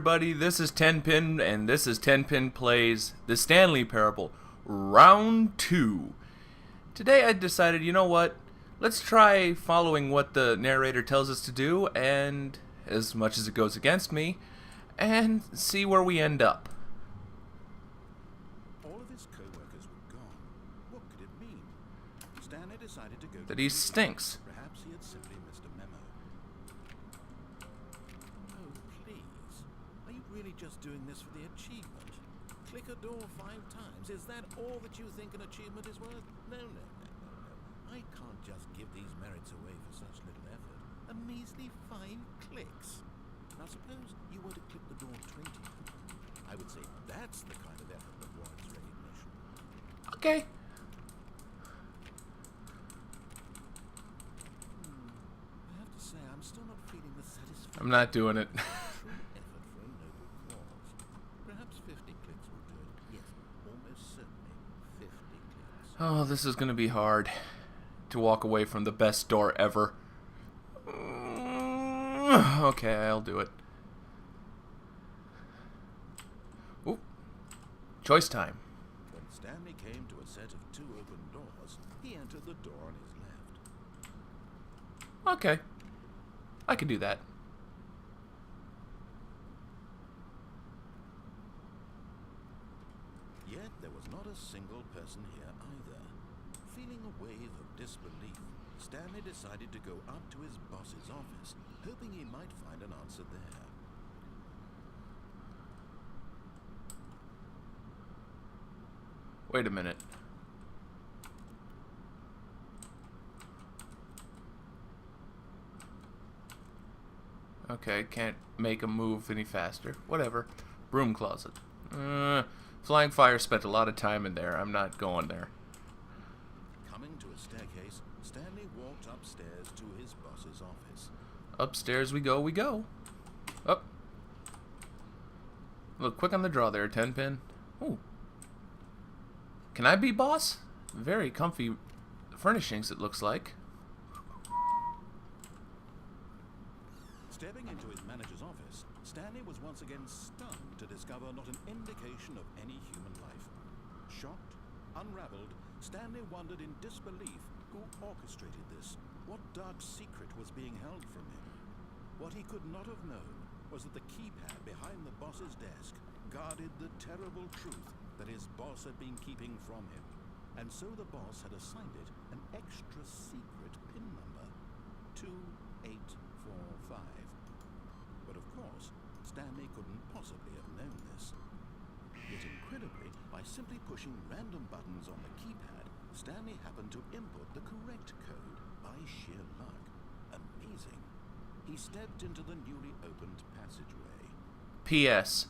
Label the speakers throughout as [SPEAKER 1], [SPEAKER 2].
[SPEAKER 1] everybody, this is Tenpin, and this is Tenpin Plays The Stanley Parable, Round 2. Today I decided, you know what, let's try following what the narrator tells us to do, and as much as it goes against me, and see where we end up.
[SPEAKER 2] All of his co-workers were gone. What could it mean? Stanley decided to go
[SPEAKER 1] That he stinks.
[SPEAKER 2] Perhaps he had simply missed a memo. Oh, please. Are you really just doing this for the achievement? Click a door 5 times. Is that all that you think an achievement is worth? No. I can't just give these merits away for such little effort. A measly 5 clicks. Now suppose you were to click the door 20. I would say that's the kind of effort that warrants recognition.
[SPEAKER 1] Okay.
[SPEAKER 2] I have to say, I'm still not feeling the satisfaction.
[SPEAKER 1] I'm not doing it.
[SPEAKER 2] True effort for a noble cause. Perhaps 50 clicks will do it. Yes, almost certainly 50 clicks.
[SPEAKER 1] Oh, this is going to be hard to walk away from the best door ever. Okay, I'll do it. Ooh. Choice time.
[SPEAKER 2] When Stanley came to a set of 2 open doors, he entered the door on his left.
[SPEAKER 1] Okay. I can do that.
[SPEAKER 2] Yet there was not a single person here either. Feeling a wave of disbelief, Stanley decided to go up to his boss's office, hoping he might find an answer there.
[SPEAKER 1] Wait a minute. Okay, can't make him move any faster. Whatever. Broom closet. Flying Fire spent a lot of time in there. I'm not going there.
[SPEAKER 2] Coming to a staircase, Stanley walked upstairs to his boss's office.
[SPEAKER 1] Upstairs we go. Up. Look, quick on the draw there, Tenpin. Ooh. Can I be boss? Very comfy furnishings, it looks like.
[SPEAKER 2] Stepping into his manager's office, Stanley was once again stunned to discover not an indication of any human life. Shocked, unraveled, Stanley wondered in disbelief who orchestrated this, what dark secret was being held from him. What he could not have known was that the keypad behind the boss's desk guarded the terrible truth that his boss had been keeping from him, and so the boss had assigned it an extra secret PIN number, 2845. But of course, Stanley couldn't possibly have known this. Yet incredibly, by simply pushing random buttons on the keypad, Stanley happened to input the correct code by sheer luck. Amazing. He stepped into the newly opened passageway.
[SPEAKER 1] P.S.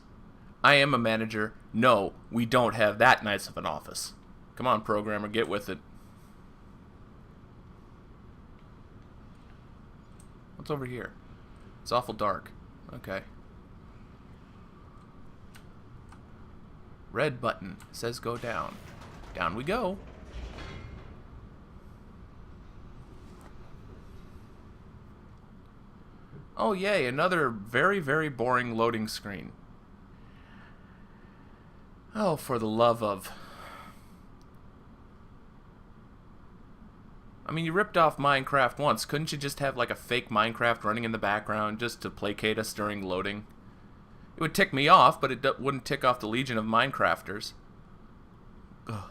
[SPEAKER 1] I am a manager. No, we don't have that nice of an office. Come on, programmer, get with it. What's over here? It's awful dark. Okay. Red button says go down. Down we go. Oh yay, another very, very boring loading screen. Oh, for the love of... I mean, you ripped off Minecraft once. Couldn't you just have like a fake Minecraft running in the background just to placate us during loading? It would tick me off, but it wouldn't tick off the legion of Minecrafters. Ugh.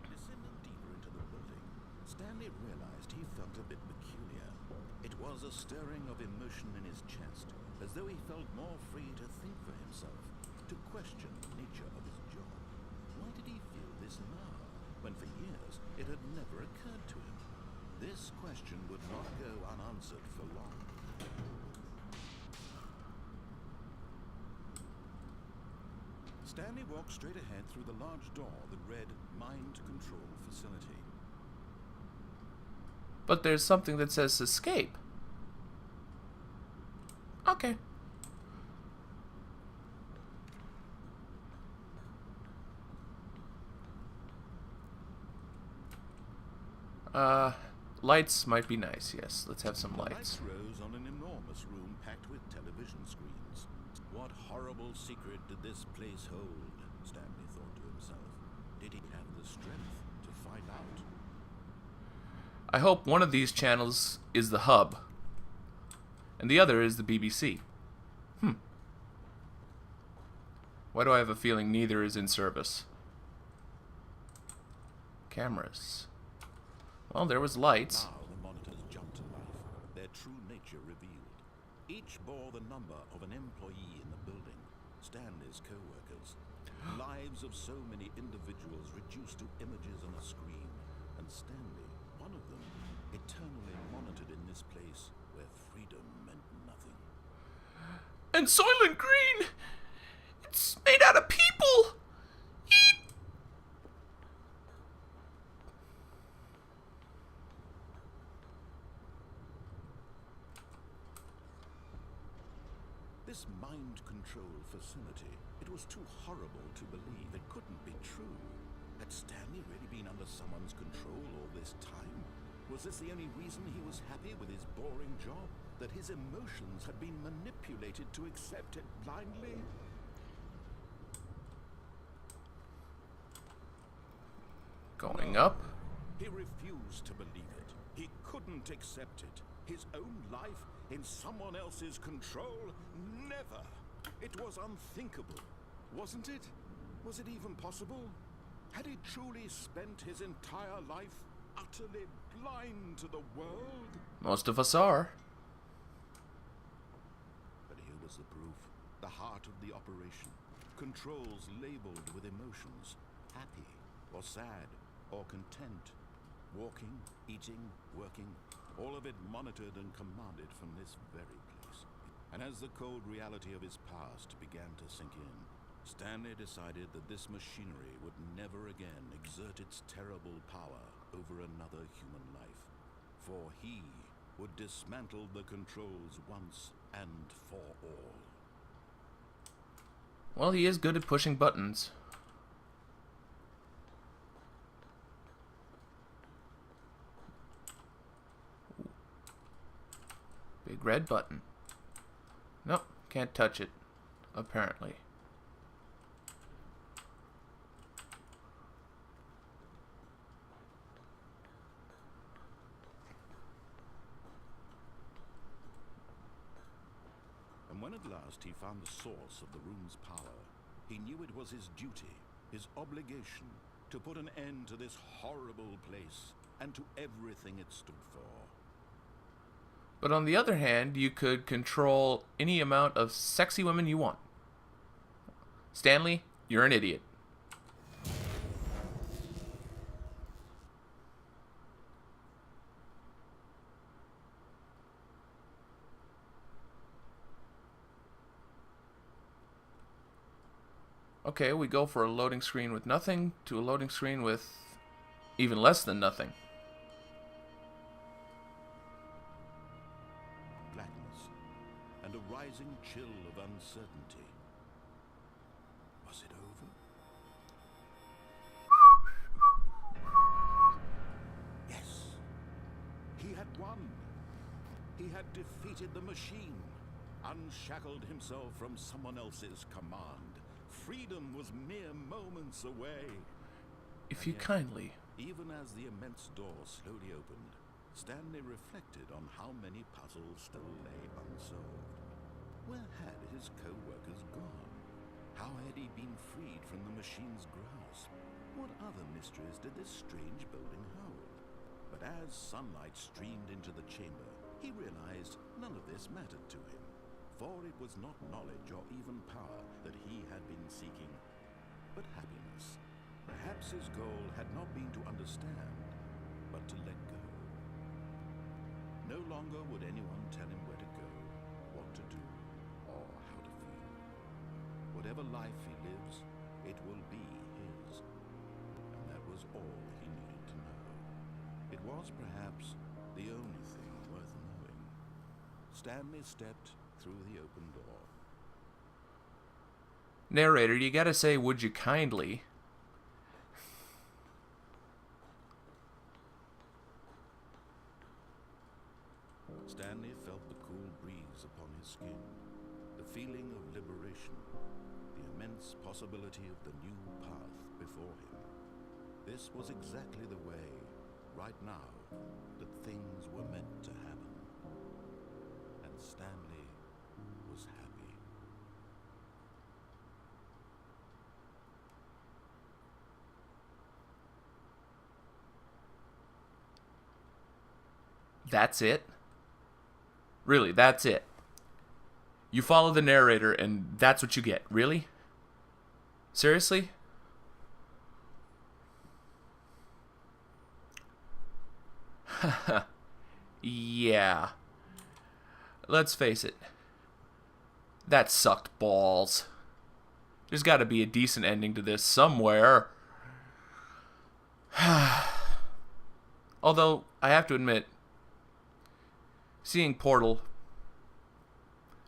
[SPEAKER 2] Descending deeper into the building, Stanley realized he felt a bit peculiar. It was a stirring of emotion in his chest, as though he felt more free to think for himself, to question the nature of his job. Why did he feel this now, when for years it had never occurred to him? This question would not go unanswered for long. Stanley walked straight ahead through the large door that read Mind Control Facility.
[SPEAKER 1] But there's something that says escape. Okay. lights might be nice, yes. Let's have some
[SPEAKER 2] The
[SPEAKER 1] lights.
[SPEAKER 2] lights rose on an enormous room packed with television screens. What horrible secret did this place hold? Stanley thought to himself. Did he have the strength to find out?
[SPEAKER 1] I hope one of these channels is the hub, and the other is the BBC. Why do I have a feeling neither is in service? Cameras. Well, there was lights.
[SPEAKER 2] Now the monitors jumped to life, their true nature revealed. Each bore the number of an employee in the building, Stanley's co-workers. Lives of so many individuals reduced to images on a screen, and Stanley, one of them, eternally monitored in this place where freedom meant nothing.
[SPEAKER 1] And Soylent Green! It's made out of people! Eep!
[SPEAKER 2] This mind control facility, it was too horrible to believe. It couldn't be true. Had Stanley really been under someone's control all this time? Was this the only reason he was happy with his boring job? That his emotions had been manipulated to accept it blindly?
[SPEAKER 1] Going up.
[SPEAKER 2] He refused to believe it. He couldn't accept it. His own life in someone else's control? Never. It was unthinkable. Wasn't it? Was it even possible? Had he truly spent his entire life utterly blind to the world?
[SPEAKER 1] Most of us are.
[SPEAKER 2] But here was the proof. The heart of the operation. Controls labeled with emotions. Happy or sad or content. Walking, eating, working. All of it monitored and commanded from this very place. And as the cold reality of his past began to sink in, Stanley decided that this machinery would never again exert its terrible power over another human life. For he would dismantle the controls once and for all.
[SPEAKER 1] Well, he is good at pushing buttons. Big red button. Nope, can't touch it, apparently.
[SPEAKER 2] And when at last he found the source of the room's power, he knew it was his duty, his obligation, to put an end to this horrible place and to everything it stood for.
[SPEAKER 1] But on the other hand, you could control any amount of sexy women you want. Stanley, you're an idiot. Okay, we go for a loading screen with nothing to a loading screen with even less than nothing.
[SPEAKER 2] Blackness and a rising chill of uncertainty. Was it over? Yes. He had won. He had defeated the machine, unshackled himself from someone else's command. Freedom was mere moments away.
[SPEAKER 1] If you kindly.
[SPEAKER 2] Even as the immense door slowly opened, Stanley reflected on how many puzzles still lay unsolved. Where had his co-workers gone? How had he been freed from the machine's grasp? What other mysteries did this strange building hold? But as sunlight streamed into the chamber, he realized none of this mattered to him. For it was not knowledge or even power that he had been seeking, but happiness. Perhaps his goal had not been to understand, but to let go. No longer would anyone tell him where to go, what to do, or how to feel. Whatever life he lives, it will be his. And that was all he needed to know. It was perhaps the only thing worth knowing. Stanley stepped through the open door.
[SPEAKER 1] Narrator, you gotta say, would you kindly?
[SPEAKER 2] skin, the feeling of liberation, the immense possibility of the new path before him. This was exactly the way, right now, that things were meant to happen. And Stanley was happy.
[SPEAKER 1] That's it? Really, that's it? You follow the narrator and that's what you get? Really? Seriously? Yeah. Let's face it. That sucked balls. There's got to be a decent ending to this somewhere. Although, I have to admit, seeing Portal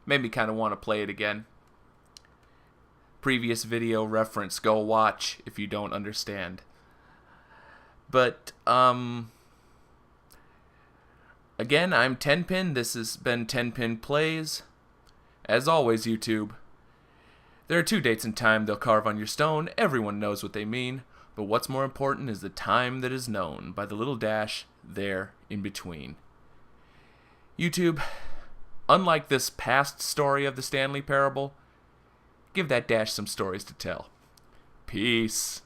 [SPEAKER 1] made me kind of want to play it again. Previous video reference, go watch if you don't understand. But, again, I'm Tenpin. This has been Tenpin Plays. As always, YouTube, there are 2 dates and time they'll carve on your stone. Everyone knows what they mean. But what's more important is the time that is known by the little dash there in between. YouTube, unlike this past story of the Stanley parable, give that dash some stories to tell. Peace.